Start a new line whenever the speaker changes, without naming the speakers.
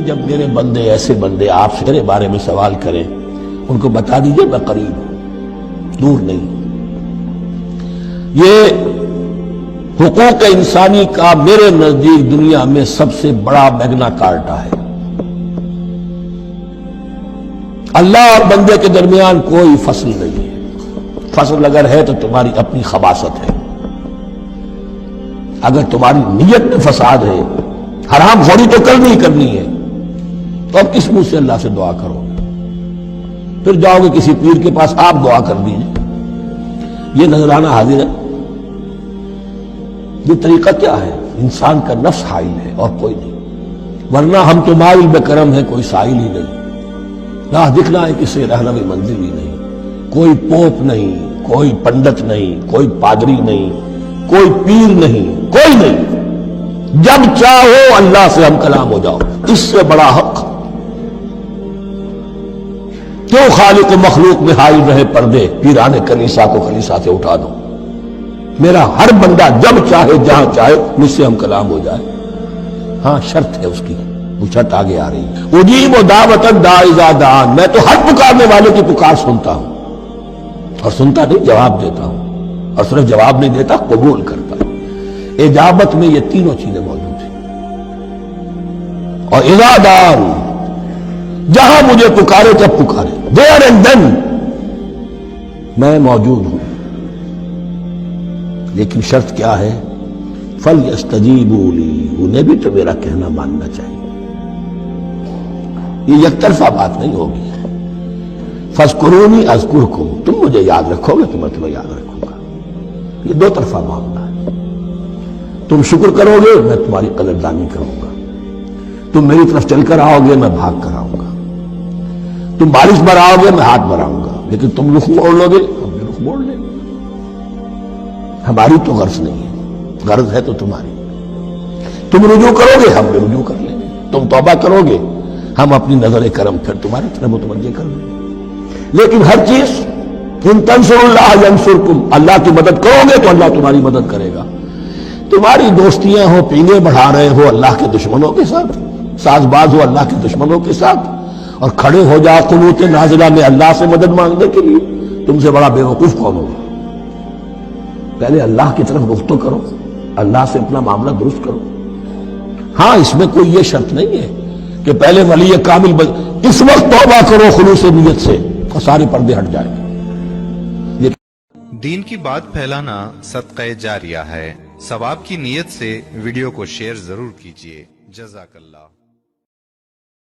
جب میرے بندے ایسے بندے آپ سے میرے بارے میں سوال کریں ان کو بتا دیجئے میں قریب ہوں، دور نہیں۔ یہ حقوق انسانی کا میرے نزدیک دنیا میں سب سے بڑا میگنا کارٹا ہے۔ اللہ اور بندے کے درمیان کوئی فصل نہیں ہے، فصل اگر ہے تو تمہاری اپنی خباثت ہے۔ اگر تمہاری نیت میں فساد ہے، حرام خوری تو کرنی ہے، تو اب کس منہ سے اللہ سے دعا کرو؟ پھر جاؤ گے کسی پیر کے پاس، آپ دعا کر دیجیے۔ یہ نذرانہ حاضر ہے، یہ طریقہ کیا ہے؟ انسان کا نفس حائل ہے اور کوئی نہیں، ورنہ ہم تو مائل بے کرم ہے، کوئی سائل ہی نہیں۔ راہ دکھنا ہے کسی رہنوی منزل ہی نہیں، کوئی پوپ نہیں، کوئی پنڈت نہیں، کوئی پادری نہیں، کوئی پیر نہیں، کوئی نہیں۔ جب چاہو اللہ سے ہم کلام ہو جاؤ، اس سے بڑا حق کیوں خالق و مخلوق میں حائل رہے پردے؟ پیرانے کلیسا کو کلیسا سے اٹھا دو، میرا ہر بندہ جب چاہے جہاں چاہے مجھ سے ہم کلام ہو جائے۔ ہاں شرط ہے اس کی، وہ شرط آگے آ رہی ہے۔ اجیب دعوت الداعی اذا دعان، میں تو ہر پکارنے والے کی پکار سنتا ہوں، اور سنتا نہیں جواب دیتا ہوں، اور صرف جواب نہیں دیتا قبول کرتا ہوں۔ اجابت میں یہ تینوں چیزیں موجود ہیں۔ اور اذا دعان، جہاں مجھے پکارے جب پکارے، دیر اینڈ دین میں موجود ہوں۔ لیکن شرط کیا ہے؟ فَلْيَسْتَجِيبُوا لِي، انہیں بھی تو میرا کہنا ماننا چاہیے۔ یہ یک طرفہ بات نہیں ہوگی۔ فَاذْكُرُونِي أَذْكُرْكُمْ، تم مجھے یاد رکھو گے تو میں تمہیں یاد رکھوں گا۔ یہ دو طرفہ معاملہ ہے۔ تم شکر کرو گے میں تمہاری قدردانی کروں گا، تم میری طرف چل کر آؤ گے میں بھاگ کر آؤں گا، تم بارش برآؤ گے میں ہاتھ بڑھاؤں گا، لیکن تم رخ موڑ لو گے ہم بھی رخ موڑ لیں گے۔ ہماری تو غرض نہیں ہے، غرض ہے تو تمہاری۔ تم رجوع کرو گے ہم بھی رجوع کر لیں گے، تم توبہ کرو گے ہم اپنی نظر کرم پھر تمہاری طرف متوجہ کر لیں گے۔ لیکن ہر چیز ان تنصروا اللہ ینصرکم، اللہ کی مدد کرو گے تو اللہ تمہاری مدد کرے گا۔ تمہاری دوستیاں ہو، پینے بڑھا رہے ہو اللہ کے دشمنوں کے ساتھ، ساز باز ہو اللہ کے دشمنوں کے ساتھ، اور کھڑے ہو جاؤ قنوت نازلہ میں اللہ سے مدد مانگنے کے لیے، تم سے بڑا بے وقوف کون ہوگا؟ پہلے اللہ کی طرف رخ تو کرو، اللہ سے اپنا معاملہ درست کرو۔ ہاں اس میں کوئی یہ شرط نہیں ہے کہ پہلے ولی کامل اس وقت توبہ کرو خلوص نیت سے اور سارے پردے ہٹ جائیں گے۔
دین کی بات پھیلانا صدقہ جاریہ ہے، ثواب کی نیت سے ویڈیو کو شیئر ضرور کیجیے۔ جزاک اللہ۔